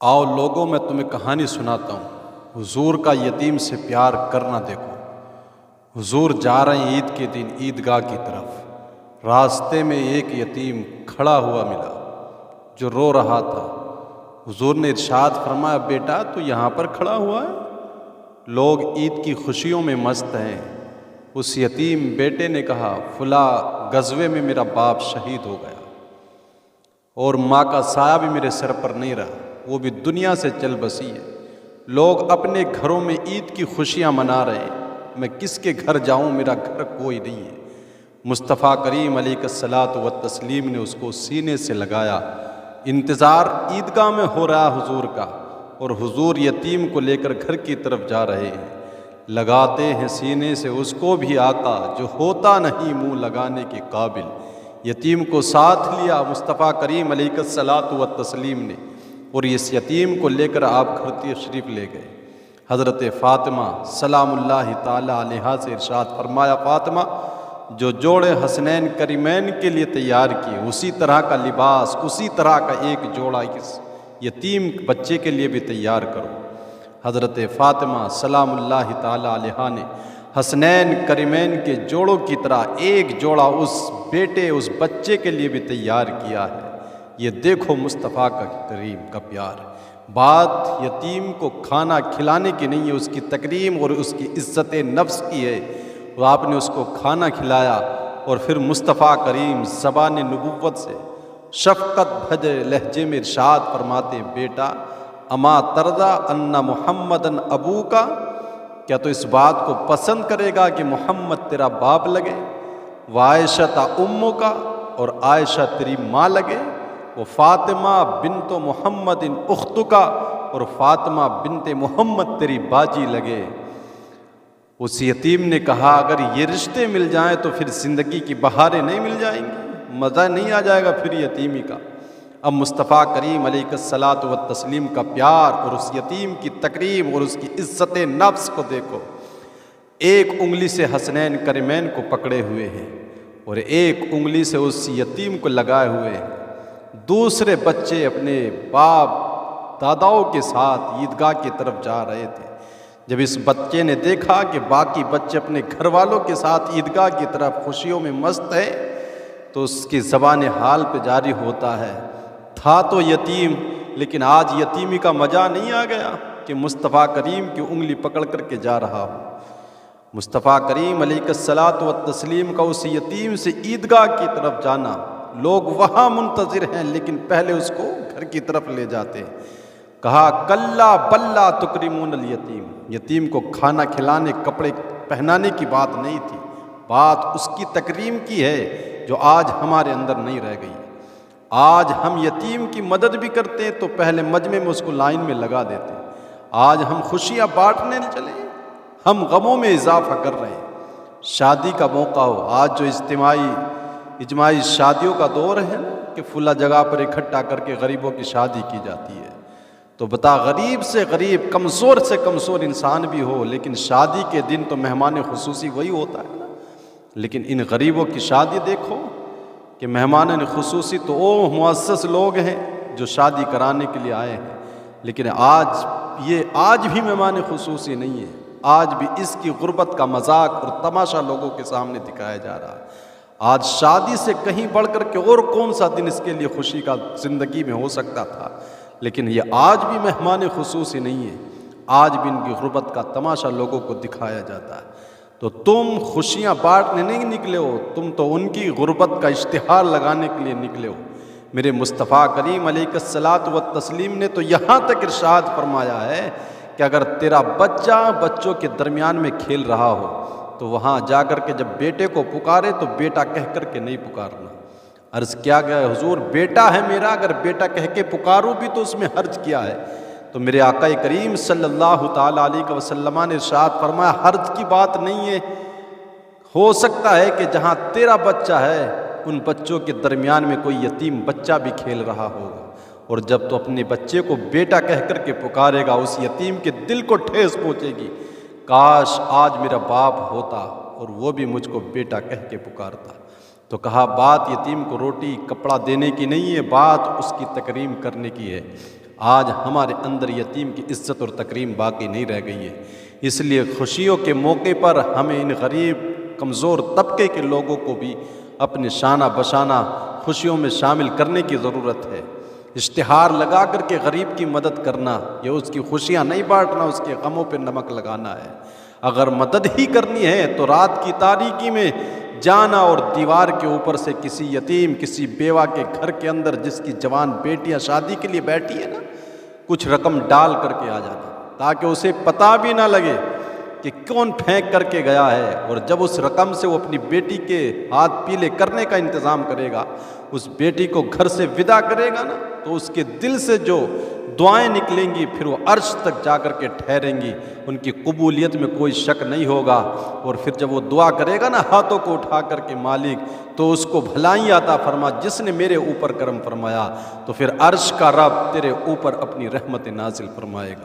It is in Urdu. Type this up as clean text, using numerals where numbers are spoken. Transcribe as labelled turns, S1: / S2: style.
S1: آؤ لوگوں میں تمہیں کہانی سناتا ہوں، حضور کا یتیم سے پیار کرنا دیکھو۔ حضور جا رہے ہیں عید کے دن عیدگاہ کی طرف، راستے میں ایک یتیم کھڑا ہوا ملا جو رو رہا تھا۔ حضور نے ارشاد فرمایا، بیٹا تو یہاں پر کھڑا ہوا ہے؟ لوگ عید کی خوشیوں میں مست ہیں۔ اس یتیم بیٹے نے کہا، فلاں غزوے میں میرا باپ شہید ہو گیا اور ماں کا سایہ بھی میرے سر پر نہیں رہا، وہ بھی دنیا سے چل بسی ہے۔ لوگ اپنے گھروں میں عید کی خوشیاں منا رہے ہیں، میں کس کے گھر جاؤں؟ میرا گھر کوئی نہیں ہے۔ مصطفیٰ کریم علیہ الصلاۃ والتسلیم نے اس کو سینے سے لگایا۔ انتظار عیدگاہ میں ہو رہا حضور کا، اور حضور یتیم کو لے کر گھر کی طرف جا رہے ہیں۔ لگاتے ہیں سینے سے اس کو بھی آقا جو ہوتا نہیں منہ لگانے کے قابل۔ یتیم کو ساتھ لیا مصطفیٰ کریم علیہ الصلاۃ والتسلیم نے، اور اس یتیم کو لے کر آپ گھر تشریف لے گئے۔ حضرت فاطمہ سلام اللہ تعالی علیہا سے ارشاد فرمایا، فاطمہ جو جوڑے حسنین کریمین کے لیے تیار کیے، اسی طرح کا لباس، اسی طرح کا ایک جوڑا اس یتیم بچے کے لیے بھی تیار کرو۔ حضرت فاطمہ سلام اللہ تعالی علیہا نے حسنین کریمین کے جوڑوں کی طرح ایک جوڑا اس بیٹے، اس بچے کے لیے بھی تیار کیا ہے۔ یہ دیکھو مصطفیٰ کا کریم کا پیار۔ بات یتیم کو کھانا کھلانے کی نہیں ہے، اس کی تکریم اور اس کی عزت نفس کی ہے۔ اور آپ نے اس کو کھانا کھلایا، اور پھر مصطفیٰ کریم زبان نبوت سے شفقت بھرے لہجے میں ارشاد فرماتے، بیٹا اما ترضیٰ ان محمدً ابوکا، کیا تو اس بات کو پسند کرے گا کہ محمد تیرا باپ لگے؟ وعائشۃ امک، اور عائشہ تیری ماں لگے؟ وہ فاطمہ بنت محمد اختک، اور فاطمہ بنت محمد تیری باجی لگے۔ اس یتیم نے کہا، اگر یہ رشتے مل جائیں تو پھر زندگی کی بہاریں نہیں مل جائیں گی، مزہ نہیں آ جائے گا پھر یتیمی کا۔ اب مصطفیٰ کریم علیہ الصلاۃ والتسلیم کا پیار اور اس یتیم کی تکریم اور اس کی عزت نفس کو دیکھو۔ ایک انگلی سے حسنین کریمین کو پکڑے ہوئے ہیں، اور ایک انگلی سے اس یتیم کو لگائے ہوئے ہیں۔ دوسرے بچے اپنے باپ داداؤں کے ساتھ عیدگاہ کی طرف جا رہے تھے۔ جب اس بچے نے دیکھا کہ باقی بچے اپنے گھر والوں کے ساتھ عیدگاہ کی طرف خوشیوں میں مست ہیں، تو اس کی زبان حال پہ جاری ہوتا ہے، تھا تو یتیم لیکن آج یتیمی کا مزہ نہیں آ گیا کہ مصطفیٰ کریم کی انگلی پکڑ کر کے جا رہا ہوں۔ مصطفیٰ کریم علیہ الصلاۃ والتسلیم کا اس یتیم سے عیدگاہ کی طرف جانا، لوگ وہاں منتظر ہیں لیکن پہلے اس کو گھر کی طرف لے جاتے ہیں۔ کہا، کلا بلا تکرمون الیتیم، یتیم کو کھانا کھلانے کپڑے پہنانے کی بات نہیں تھی، بات اس کی تکریم کی ہے جو آج ہمارے اندر نہیں رہ گئی۔ آج ہم یتیم کی مدد بھی کرتے ہیں تو پہلے مجمع میں اس کو لائن میں لگا دیتے ہیں۔ آج ہم خوشیاں بانٹنے چلے، ہم غموں میں اضافہ کر رہے ہیں۔ شادی کا موقع ہو، آج جو اجتماعی شادیوں کا دور ہے کہ فلاں جگہ پر اکٹھا کر کے غریبوں کی شادی کی جاتی ہے، تو بتا غریب سے غریب، کمزور سے کمزور انسان بھی ہو، لیکن شادی کے دن تو مہمان خصوصی وہی ہوتا ہے نا۔ لیکن ان غریبوں کی شادی دیکھو کہ مہمان خصوصی تو وہ معزز لوگ ہیں جو شادی کرانے کے لیے آئے ہیں، لیکن آج بھی مہمان خصوصی نہیں ہے۔ آج بھی اس کی غربت کا مذاق اور تماشا لوگوں کے سامنے دکھایا جا رہا ہے۔ آج شادی سے کہیں بڑھ کر کے اور کون سا دن اس کے لیے خوشی کا زندگی میں ہو سکتا تھا، لیکن یہ آج بھی مہمان خصوصی نہیں ہے۔ آج بھی ان کی غربت کا تماشا لوگوں کو دکھایا جاتا ہے۔ تو تم خوشیاں بانٹنے نہیں نکلے ہو، تم تو ان کی غربت کا اشتہار لگانے کے لیے نکلے ہو۔ میرے مصطفیٰ کریم علیہ الصلاۃ والتسلیم نے تو یہاں تک ارشاد فرمایا ہے کہ اگر تیرا بچہ بچوں کے درمیان میں کھیل رہا ہو تو وہاں جا کر کے جب بیٹے کو پکارے تو بیٹا کہہ کر کے نہیں پکارنا۔ عرض کیا گیا، حضور بیٹا ہے میرا، اگر بیٹا کہہ کے پکاروں بھی تو اس میں حرج کیا ہے؟ تو میرے آقا کریم صلی اللہ تعالیٰ علیہ وسلم نے ارشاد فرمایا، حرج کی بات نہیں ہے، ہو سکتا ہے کہ جہاں تیرا بچہ ہے ان بچوں کے درمیان میں کوئی یتیم بچہ بھی کھیل رہا ہوگا، اور جب تو اپنے بچے کو بیٹا کہہ کر کے پکارے گا، اس یتیم کے دل کو ٹھیس پہنچے گی، کاش آج میرا باپ ہوتا اور وہ بھی مجھ کو بیٹا کہہ کے پکارتا۔ تو کہا، بات یتیم کو روٹی کپڑا دینے کی نہیں ہے، بات اس کی تکریم کرنے کی ہے۔ آج ہمارے اندر یتیم کی عزت اور تکریم باقی نہیں رہ گئی ہے۔ اس لیے خوشیوں کے موقع پر ہمیں ان غریب کمزور طبقے کے لوگوں کو بھی اپنے شانہ بشانہ خوشیوں میں شامل کرنے کی ضرورت ہے۔ اشتہار لگا کر کے غریب کی مدد کرنا، یہ اس کی خوشیاں نہیں بانٹنا، اس کے غموں پہ نمک لگانا ہے۔ اگر مدد ہی کرنی ہے تو رات کی تاریکی میں جانا اور دیوار کے اوپر سے کسی یتیم، کسی بیوہ کے گھر کے اندر جس کی جوان بیٹیاں شادی کے لیے بیٹھی ہے نا، کچھ رقم ڈال کر کے آ جانا، تاکہ اسے پتہ بھی نہ لگے کہ کون پھینک کر کے گیا ہے۔ اور جب اس رقم سے وہ اپنی بیٹی کے ہاتھ پیلے کرنے کا انتظام کرے گا، اس بیٹی کو گھر سے ودا کرے گا نا، تو اس کے دل سے جو دعائیں نکلیں گی پھر وہ عرش تک جا کر کے ٹھہریں گی، ان کی قبولیت میں کوئی شک نہیں ہوگا۔ اور پھر جب وہ دعا کرے گا نا ہاتھوں کو اٹھا کر کے مالک، تو اس کو بھلائی عطا فرما، جس نے میرے اوپر کرم فرمایا، تو پھر عرش کا رب تیرے اوپر اپنی رحمت نازل فرمائے گا۔